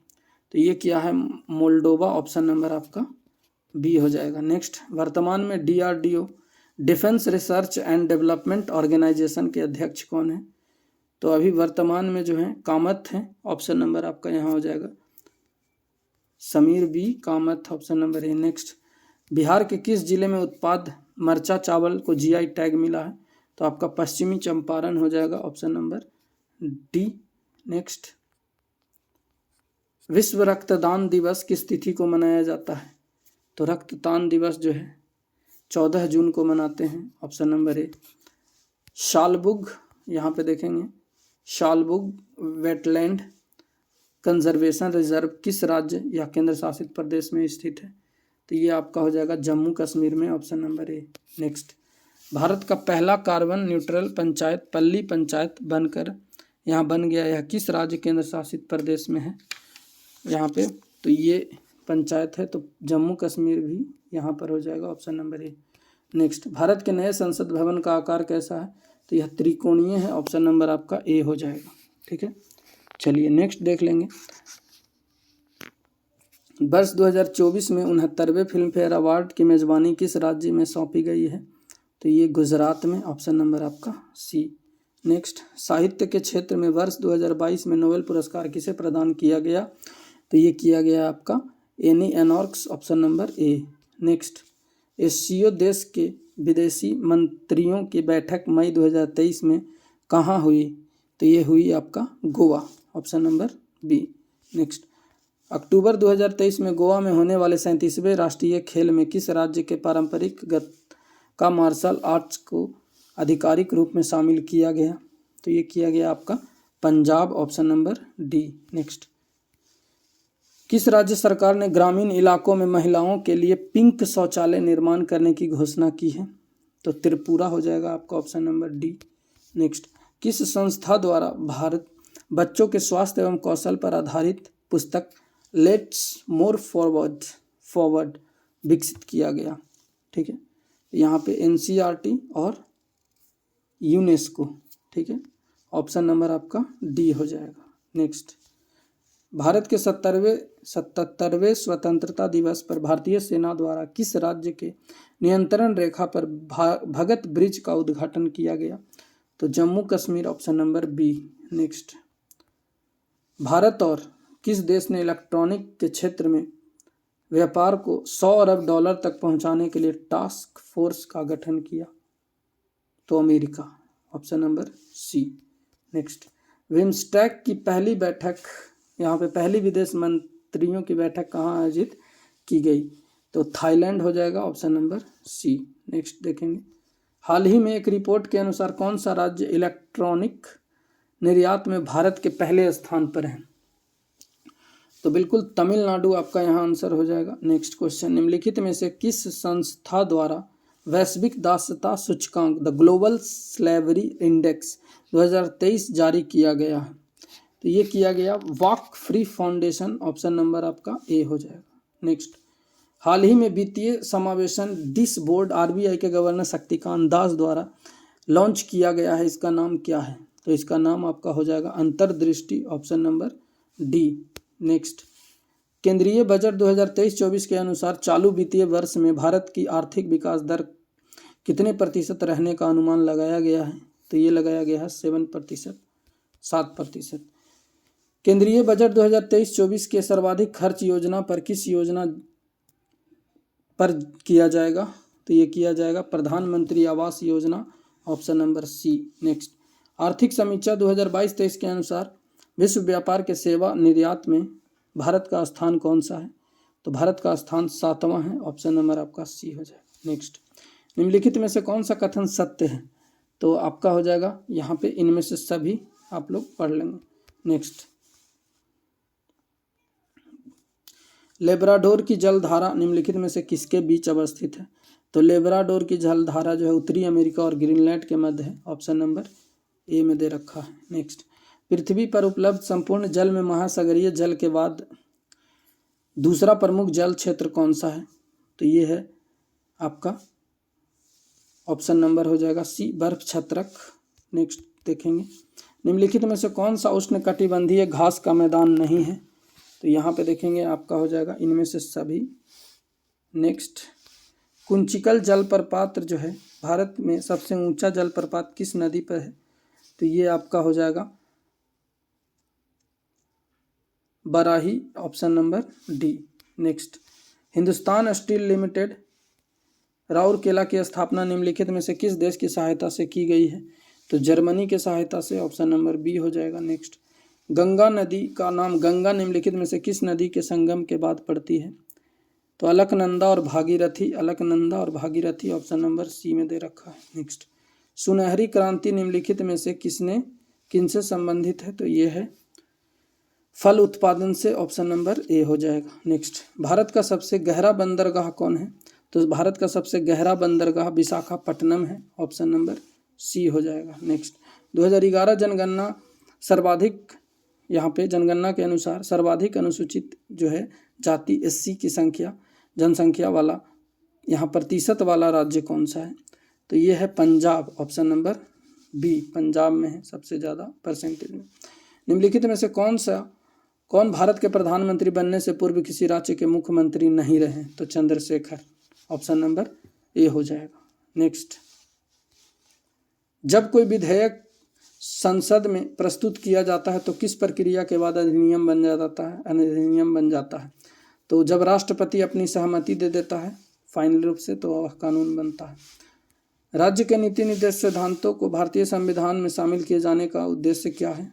तो ये किया है मोल्डोवा, ऑप्शन नंबर आपका बी हो जाएगा। नेक्स्ट, वर्तमान में DRDO defence research and development organisation के अध्यक्ष कौन है, तो अभी वर्तमान में जो है कामत हैं, ऑप्शन नंबर आपका यहाँ हो जाएगा Sameer B Kamat, option number A. Next, Bihar के किस जिले में उत्पाद मरचा चावल को GI टैग मिला है, तो आपका पश्चिमी चंपारण हो जाएगा, ऑप्शन नंबर डी। नेक्स्ट, विश्व रक्तदान दिवस किस तिथि को मनाया जाता है, तो रक्तदान दिवस जो है 14 जून को मनाते हैं, ऑप्शन नंबर ए। शालबुग, यहाँ पे देखेंगे शालबुग वेटलैंड कंजर्वेशन रिजर्व किस राज्य या केंद्र शासित प्रदेश में स्थित है, तो ये आपका हो जाएगा जम्मू कश्मीर में, option number A. Next, Bharat का पहला कार्बन न्यूट्रल पंचायत पल्ली पंचायत बनकर यहाँ बन गया, यह किस राज्य केंद्र शासित प्रदेश में है यहाँ पे, तो ये पंचायत है, तो जम्मू कश्मीर भी यहाँ पर हो जाएगा, option number A. Next, Bharat के नए संसद भवन का आकार कैसा है, तो यह त्रिकोणीय है, ऑप्शन नंबर आपका ए हो जाएगा, ठीक है। चलिए नेक्स्ट देख लेंगे, वर्ष 2024 में 69वें फिल्म फेयर अवार्ड की मेजबानी किस राज्य में सौंपी गई है, तो ये गुजरात में, ऑप्शन नंबर आपका सी। नेक्स्ट, साहित्य के क्षेत्र में वर्ष 2022 में नोबेल पुरस्कार किसे प्रदान किया गया, तो ये किया गया आपका Annie Ernaux, option number A. Next, SCO देश के विदेशी मंत्रियों की बैठक मई 2023 में कहाँ हुई, तो ये हुई आपका Goa, option number B. Next, अक्टूबर 2023 में गोवा में होने वाले 37वें राष्ट्रीय खेल में किस राज्य के पारंपरिक का मार्शल आर्ट्स को आधिकारिक रूप में शामिल किया गया, तो ये किया गया आपका Punjab, option number D. Next, किस राज्य सरकार ने ग्रामीण इलाकों में महिलाओं के लिए पिंक शौचालय निर्माण करने की घोषणा की है? तो त्रिपुरा हो जाएगा आपका ऑप्शन नंबर डी। नेक्स्ट, किस संस्था द्वारा भारत बच्चों के स्वास्थ्य एवं कौशल पर आधारित पुस्तक लेट्स मोर फॉरवर्ड विकसित किया गया? ठीक है, यहाँ पे एनसीईआरटी और यूनेस्को। ठीक है, ऑप्शन नंबर आपका डी हो जाएगा। नेक्स्ट, भारत के 77वें स्वतंत्रता दिवस पर भारतीय सेना द्वारा किस राज्य के नियंत्रण रेखा पर भगत ब्रिज का उद्घाटन किया गया? तो Jammu Kashmir, option number B. Next, Bharat और किस देश ने इलेक्ट्रॉनिक के क्षेत्र में व्यापार को 100 अरब डॉलर तक पहुंचाने के लिए टास्क फोर्स का गठन किया? तो America, option number C. Next, BIMSTEC की पहली बैठक, यहाँ पे पहली विदेश मंत्रियों की बैठक कहाँ आयोजित की गई? तो थाईलैंड हो जाएगा, ऑप्शन नंबर सी। नेक्स्ट देखेंगे, हाल ही में एक रिपोर्ट के अनुसार कौन सा राज्य इलेक्ट्रॉनिक निर्यात में भारत के पहले स्थान पर है? तो बिल्कुल तमिलनाडु आपका यहाँ आंसर हो जाएगा। नेक्स्ट क्वेश्चन, निम्नलिखित में से किस संस्था द्वारा वैश्विक दासता सूचकांक द ग्लोबल स्लेवरी इंडेक्स 2023 जारी किया गया है? तो ये किया गया walk free foundation, option number आपका ए हो जाएगा। नेक्स्ट, हाल ही में वित्तीय समावेशन डिस बोर्ड आरबीआई के गवर्नर शक्तिकांत दास द्वारा लॉन्च किया गया है, इसका नाम क्या है? तो इसका नाम आपका हो जाएगा अंतर्दृष्टि, ऑप्शन नंबर डी। नेक्स्ट, केंद्रीय बजट 2023-24 के अनुसार चालू वित्तीय वर्ष में भारत की आर्थिक विकास दर कितने प्रतिशत रहने का अनुमान लगाया गया है? तो ये लगाया गया है 7%। केंद्रीय बजट 2023-24 के सर्वाधिक खर्च योजना पर किस योजना पर किया जाएगा? तो ये किया जाएगा प्रधानमंत्री Awas Yojana, option number C. Next, आर्थिक समीक्षा 2022-23 के अनुसार विश्व व्यापार के सेवा निर्यात में भारत का स्थान कौन सा है? तो भारत का स्थान 7वां है, ऑप्शन नंबर आपका सी हो जाएगा। नेक्स्ट, निम्नलिखित में से कौन सा कथन सत्य है? तो आपका हो जाएगा यहाँ पे इनमें से सभी आप लोग पढ़ लेंगे। नेक्स्ट, लेब्राडोर की जलधारा निम्नलिखित में से किसके बीच अवस्थित है? तो लेब्राडोर की जलधारा जो है उत्तरी अमेरिका और ग्रीनलैंड के मध्य है, ऑप्शन नंबर ए में दे रखा है। नेक्स्ट, पृथ्वी पर उपलब्ध संपूर्ण जल में महासागरीय जल के बाद दूसरा प्रमुख जल क्षेत्र कौन सा है? तो ये है आपका ऑप्शन नंबर हो जाएगा सी, बर्फ छत्रक। नेक्स्ट देखेंगे, निम्नलिखित में से कौन सा उष्णकटिबंधीय घास का मैदान नहीं है? तो यहाँ पे देखेंगे आपका हो जाएगा इनमें से सभी। नेक्स्ट, कुंचिकल जलप्रपात जो है भारत में सबसे ऊंचा जलप्रपात किस नदी पर है? तो ये आपका हो जाएगा Barahi, option number D. Next, Hindustan steel limited Rourkela की स्थापना निम्नलिखित में से किस देश की सहायता से की गई है? तो जर्मनी के सहायता से, ऑप्शन नंबर बी हो जाएगा। नेक्स्ट, गंगा नदी का नाम गंगा निम्नलिखित में से किस नदी के संगम के बाद पड़ती है? तो अलकनंदा और भागीरथी, ऑप्शन नंबर सी में दे रखा है। नेक्स्ट, सुनहरी क्रांति निम्नलिखित में से किनसे संबंधित है? तो ये है फल उत्पादन से, ऑप्शन नंबर ए हो जाएगा। नेक्स्ट, भारत का सबसे गहरा बंदरगाह कौन है? तो भारत का सबसे गहरा बंदरगाह विशाखापट्टनम है, ऑप्शन नंबर सी हो जाएगा। नेक्स्ट, 2011 जनगणना सर्वाधिक, यहाँ पे जनगणना के अनुसार सर्वाधिक अनुसूचित जो है जाति एससी की जनसंख्या वाला यहाँ प्रतिशत वाला राज्य कौन सा है? तो ये है Punjab, option number B, Punjab में है सबसे ज़्यादा परसेंटेज में। निम्नलिखित में से कौन भारत के प्रधानमंत्री बनने से पूर्व किसी राज्य के मुख्यमंत्री नहीं रहे? तो चंद्रशेखर, ऑप्शन नंबर ए हो जाएगा। नेक्स्ट, जब कोई विधेयक संसद में प्रस्तुत किया जाता है तो किस प्रक्रिया के बाद अधिनियम बन जाता है? तो जब राष्ट्रपति अपनी सहमति दे देता है फाइनल रूप से, तो वह कानून बनता है। राज्य के नीति निर्देश सिद्धांतों को भारतीय संविधान में शामिल किए जाने का उद्देश्य क्या है?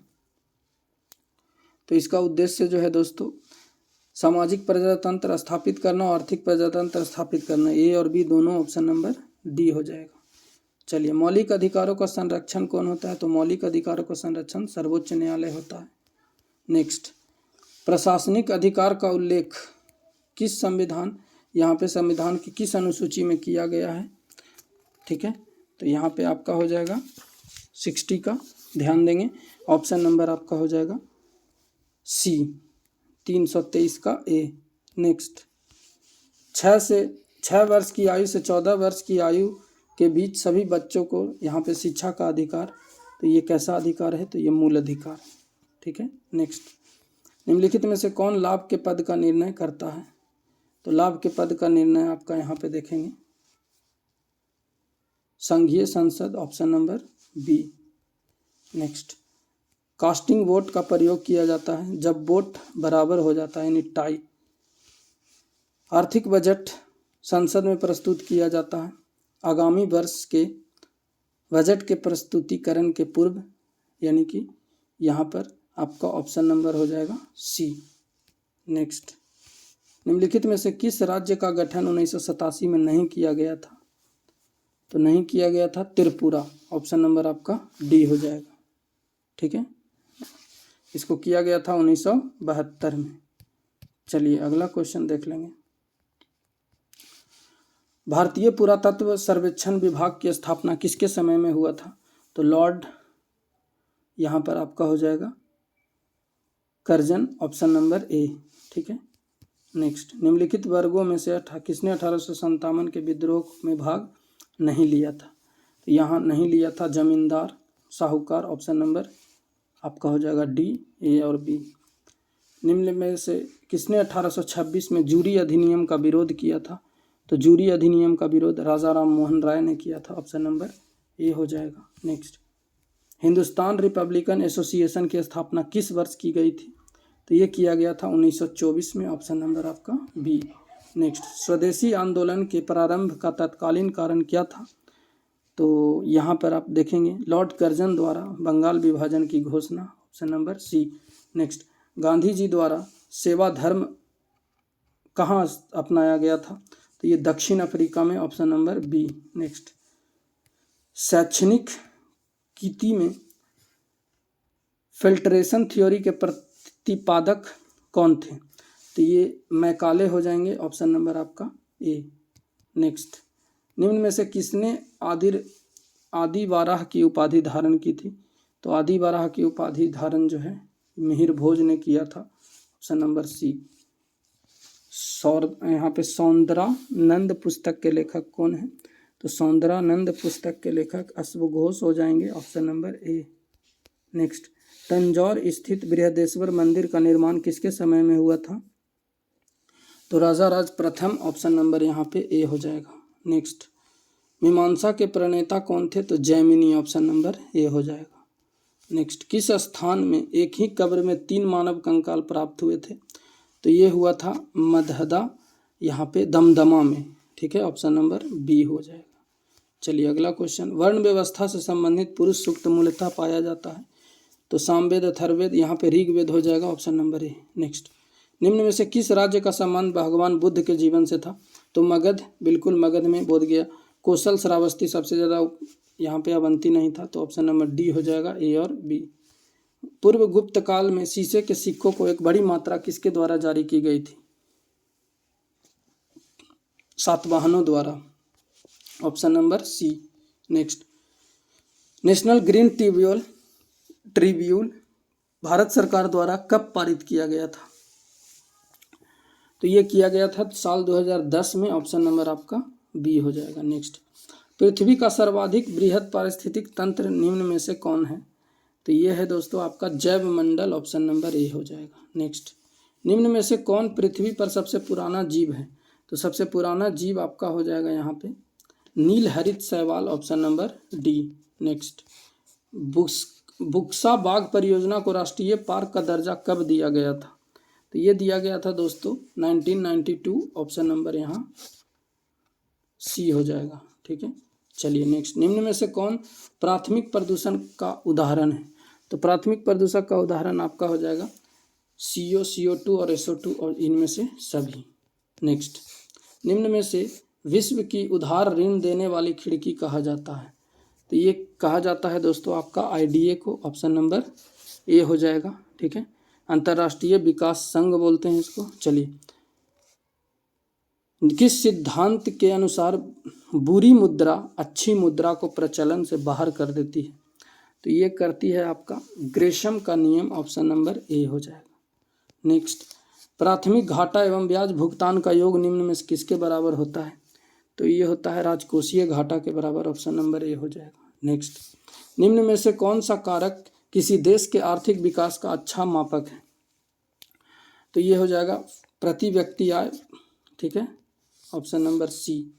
तो इसका उद्देश्य जो है दोस्तों सामाजिक प्रजातंत्र स्थापित करना और आर्थिक प्रजातंत्र स्थापित करना, ए और बी दोनों, ऑप्शन नंबर डी हो जाएगा। चलिए, मौलिक अधिकारों का संरक्षण कौन होता है? तो मौलिक अधिकारों का संरक्षण सर्वोच्च न्यायालय होता है। नेक्स्ट, प्रशासनिक अधिकार का उल्लेख किस संविधान, यहाँ पे संविधान की किस अनुसूची में किया गया है? ठीक है, तो यहाँ पे आपका हो जाएगा 60 का ध्यान देंगे। ऑप्शन नंबर आपका हो जाएगा सी 323 का ए। नेक्स्ट, 6 वर्ष की आयु से 14 वर्ष की आयु के बीच सभी बच्चों को यहाँ पे शिक्षा का अधिकार, तो ये कैसा अधिकार है? तो ये मूल अधिकार। ठीक है, नेक्स्ट, निम्नलिखित में से कौन लाभ के पद का निर्णय करता है? तो लाभ के पद का निर्णय आपका यहाँ पे देखेंगे संघीय संसद, option number B. Next, casting vote का प्रयोग किया जाता है जब वोट बराबर हो जाता है यानी टाई। आर्थिक बजट संसद में प्रस्तुत किया जाता है आगामी वर्ष के बजट के प्रस्तुतिकरण के पूर्व, यानी कि यहाँ पर आपका ऑप्शन नंबर हो जाएगा सी। नेक्स्ट, निम्नलिखित में से किस राज्य का गठन 1987 में नहीं किया गया था? तो नहीं किया गया था त्रिपुरा, ऑप्शन नंबर आपका डी हो जाएगा। ठीक है, इसको किया गया था 1972 में। चलिए अगला क्वेश्चन देख लेंगे। भारतीय पुरातत्व सर्वेक्षण विभाग की स्थापना किसके समय में हुआ था? तो लॉर्ड, यहाँ पर आपका हो जाएगा कर्जन, ऑप्शन नंबर ए। ठीक है, नेक्स्ट, निम्नलिखित वर्गों में से किसने 1857 के विद्रोह में भाग नहीं लिया था? तो यहाँ नहीं लिया था जमींदार, साहूकार, ऑप्शन नंबर आपका हो जाएगा डी, ए और बी। निम्न में से किसने 1826 में जूरी अधिनियम का विरोध किया था? तो जूरी अधिनियम का विरोध राजा राम मोहन राय ने किया था, ऑप्शन नंबर ए हो जाएगा। नेक्स्ट, हिंदुस्तान रिपब्लिकन एसोसिएशन की स्थापना किस वर्ष की गई थी? तो ये किया गया था 1924 में, ऑप्शन नंबर आपका बी। नेक्स्ट, स्वदेशी आंदोलन के प्रारंभ का तत्कालीन कारण क्या था? तो यहाँ पर आप देखेंगे लॉर्ड कर्जन द्वारा बंगाल विभाजन की घोषणा, option number C. Next, Gandhi ji द्वारा सेवा धर्म कहाँ अपनाया गया था? तो ये दक्षिण अफ्रीका में, ऑप्शन नंबर बी। नेक्स्ट, शैक्षणिक कीति में फिल्ट्रेशन थ्योरी के प्रतिपादक कौन थे? तो ये मैकाले हो जाएंगे, ऑप्शन नंबर आपका ए। नेक्स्ट, निम्न में से किसने आदि वाराह की उपाधि धारण की थी? तो आदि वाराह की उपाधि धारण जो है मिहिर भोज ने किया था, ऑप्शन नंबर सी। यहाँ पे सौंदरानंद पुस्तक के लेखक कौन है? तो सौंदरानंद पुस्तक के लेखक अश्व घोष हो जाएंगे, option number A. Next, Tanjore स्थित बृहदेश्वर मंदिर का निर्माण किसके समय में हुआ था? तो राजा राज प्रथम, ऑप्शन नंबर यहाँ पे ए हो जाएगा। नेक्स्ट, मीमांसा के प्रणेता कौन थे? तो जैमिनी, ऑप्शन नंबर ए हो जाएगा। नेक्स्ट, किस स्थान में एक ही कब्र में 3 मानव कंकाल प्राप्त हुए थे? तो ये हुआ था मदहदा, यहाँ पे दमदमा में। ठीक है, ऑप्शन नंबर बी हो जाएगा। चलिए अगला क्वेश्चन, वर्ण व्यवस्था से संबंधित पुरुष सूक्त मूलतः पाया जाता है? तो सामवेद, अथर्ववेद, यहाँ पे ऋग्वेद हो जाएगा, ऑप्शन नंबर ए। नेक्स्ट, निम्न में से किस राज्य का संबंध भगवान बुद्ध के जीवन से था? तो मगध, बिल्कुल मगध में बोध गया। कौशल, श्रावस्ती, सबसे ज़्यादा यहाँ पे अवंती नहीं था, तो ऑप्शन नंबर डी हो जाएगा, ए और बी। पूर्व गुप्त काल में शीशे के सिक्कों को एक बड़ी मात्रा किसके द्वारा जारी की गई थी? सातवाहनों द्वारा, option number C. Next, national green tribune Bharat सरकार द्वारा कब पारित किया गया था? तो ये किया गया था साल 2010 में, ऑप्शन नंबर आपका बी हो जाएगा। नेक्स्ट, पृथ्वी का सर्वाधिक बृहद पारिस्थितिक तंत्र निम्न में से कौन है? तो ये है दोस्तों आपका जैव मंडल, ऑप्शन नंबर ए हो जाएगा। नेक्स्ट, निम्न में से कौन पृथ्वी पर सबसे पुराना जीव है? तो सबसे पुराना जीव आपका हो जाएगा यहाँ पे नील हरित शैवाल, option number D. Next, Buxa बाघ परियोजना को राष्ट्रीय पार्क का दर्जा कब दिया गया था? तो ये दिया गया था दोस्तों 1992, ऑप्शन नंबर यहाँ सी हो जाएगा। ठीक है, चलिए नेक्स्ट, निम्न में से कौन प्राथमिक प्रदूषण का उदाहरण है? तो प्राथमिक प्रदूषक का उदाहरण आपका हो जाएगा CO, CO2 और SO2 और इनमें से सभी। नेक्स्ट, निम्न में से विश्व की उधार ऋण देने वाली खिड़की कहा जाता है? तो ये कहा जाता है दोस्तों आपका IDA को, ऑप्शन नंबर ए हो जाएगा। ठीक है, अंतर्राष्ट्रीय विकास संघ बोलते हैं इसको। चलिए, किस सिद्धांत के अनुसार बुरी मुद्रा अच्छी मुद्रा को प्रचलन से बाहर कर देती है? तो ये करती है आपका ग्रेशम का नियम, ऑप्शन नंबर ए हो जाएगा। नेक्स्ट, प्राथमिक घाटा एवं ब्याज भुगतान का योग निम्न में से किसके बराबर होता है? तो ये होता है राजकोषीय घाटा के बराबर, ऑप्शन नंबर ए हो जाएगा। नेक्स्ट, निम्न में से कौन सा कारक किसी देश के आर्थिक विकास का अच्छा मापक है? तो ये हो जाएगा प्रति व्यक्ति आय, ठीक है, ऑप्शन नंबर सी।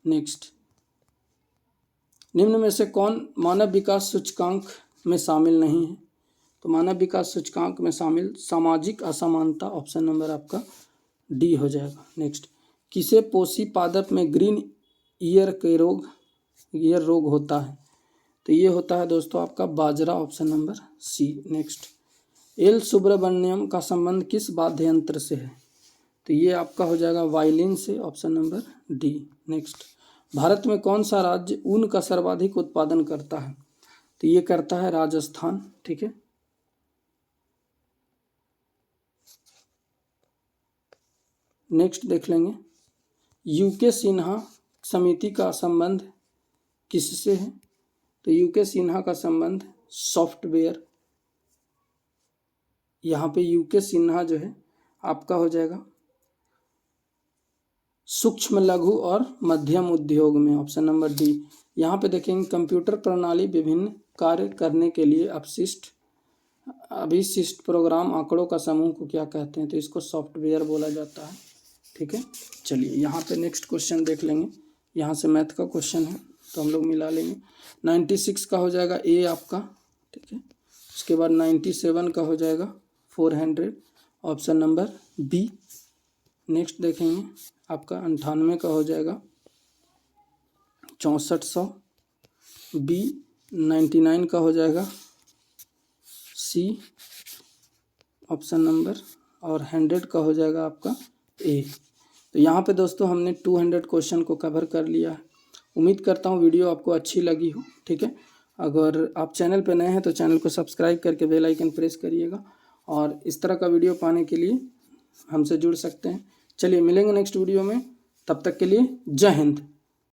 नेक्स्ट, निम्न में से कौन मानव विकास सूचकांक में शामिल नहीं है? तो मानव विकास सूचकांक में शामिल सामाजिक असमानता, ऑप्शन नंबर आपका डी हो जाएगा। नेक्स्ट, किसे पोषी पादप में ग्रीन ईयर रोग होता है? तो ये होता है दोस्तों आपका बाजरा, option number C. Next, L Subramaniam का संबंध किस वाद्य यंत्र से है? तो ये आपका हो जाएगा वायलिन से, option number D. Next, Bharat में कौन सा राज्य ऊन का सर्वाधिक उत्पादन करता है? तो ये करता है राजस्थान, ठीक है। नेक्स्ट देख लेंगे, यूके सिन्हा समिति का संबंध किससे है? तो यूके सिन्हा का संबंध सॉफ्टवेयर, यहाँ पे यूके सिन्हा जो है आपका हो जाएगा सूक्ष्म लघु और मध्यम उद्योग में, ऑप्शन नंबर डी। यहाँ पे देखेंगे कंप्यूटर प्रणाली विभिन्न कार्य करने के लिए अभिशिष्ट प्रोग्राम आंकड़ों का समूह को क्या कहते हैं? तो इसको सॉफ्टवेयर बोला जाता है, ठीक है। चलिए यहाँ पे नेक्स्ट क्वेश्चन देख लेंगे, यहाँ से मैथ का क्वेश्चन है तो हम लोग मिला लेंगे। 96 का हो जाएगा ए आपका, ठीक है। उसके बाद 97 का हो जाएगा 400, ऑप्शन नंबर बी। नेक्स्ट देखेंगे आपका 98 का हो जाएगा 6400 बी। 99 का हो जाएगा सी, ऑप्शन नंबर, और 100 का हो जाएगा आपका ए। तो यहाँ पे दोस्तों हमने 200 क्वेश्चन को कवर कर लिया है। उम्मीद करता हूँ वीडियो आपको अच्छी लगी हो, ठीक है। अगर आप चैनल पे नए हैं तो चैनल को सब्सक्राइब करके बेल आइकन प्रेस करिएगा, और इस तरह का वीडियो पाने के लिए हमसे जुड़ सकते हैं। चलिए मिलेंगे नेक्स्ट वीडियो में, तब तक के लिए जय हिंद।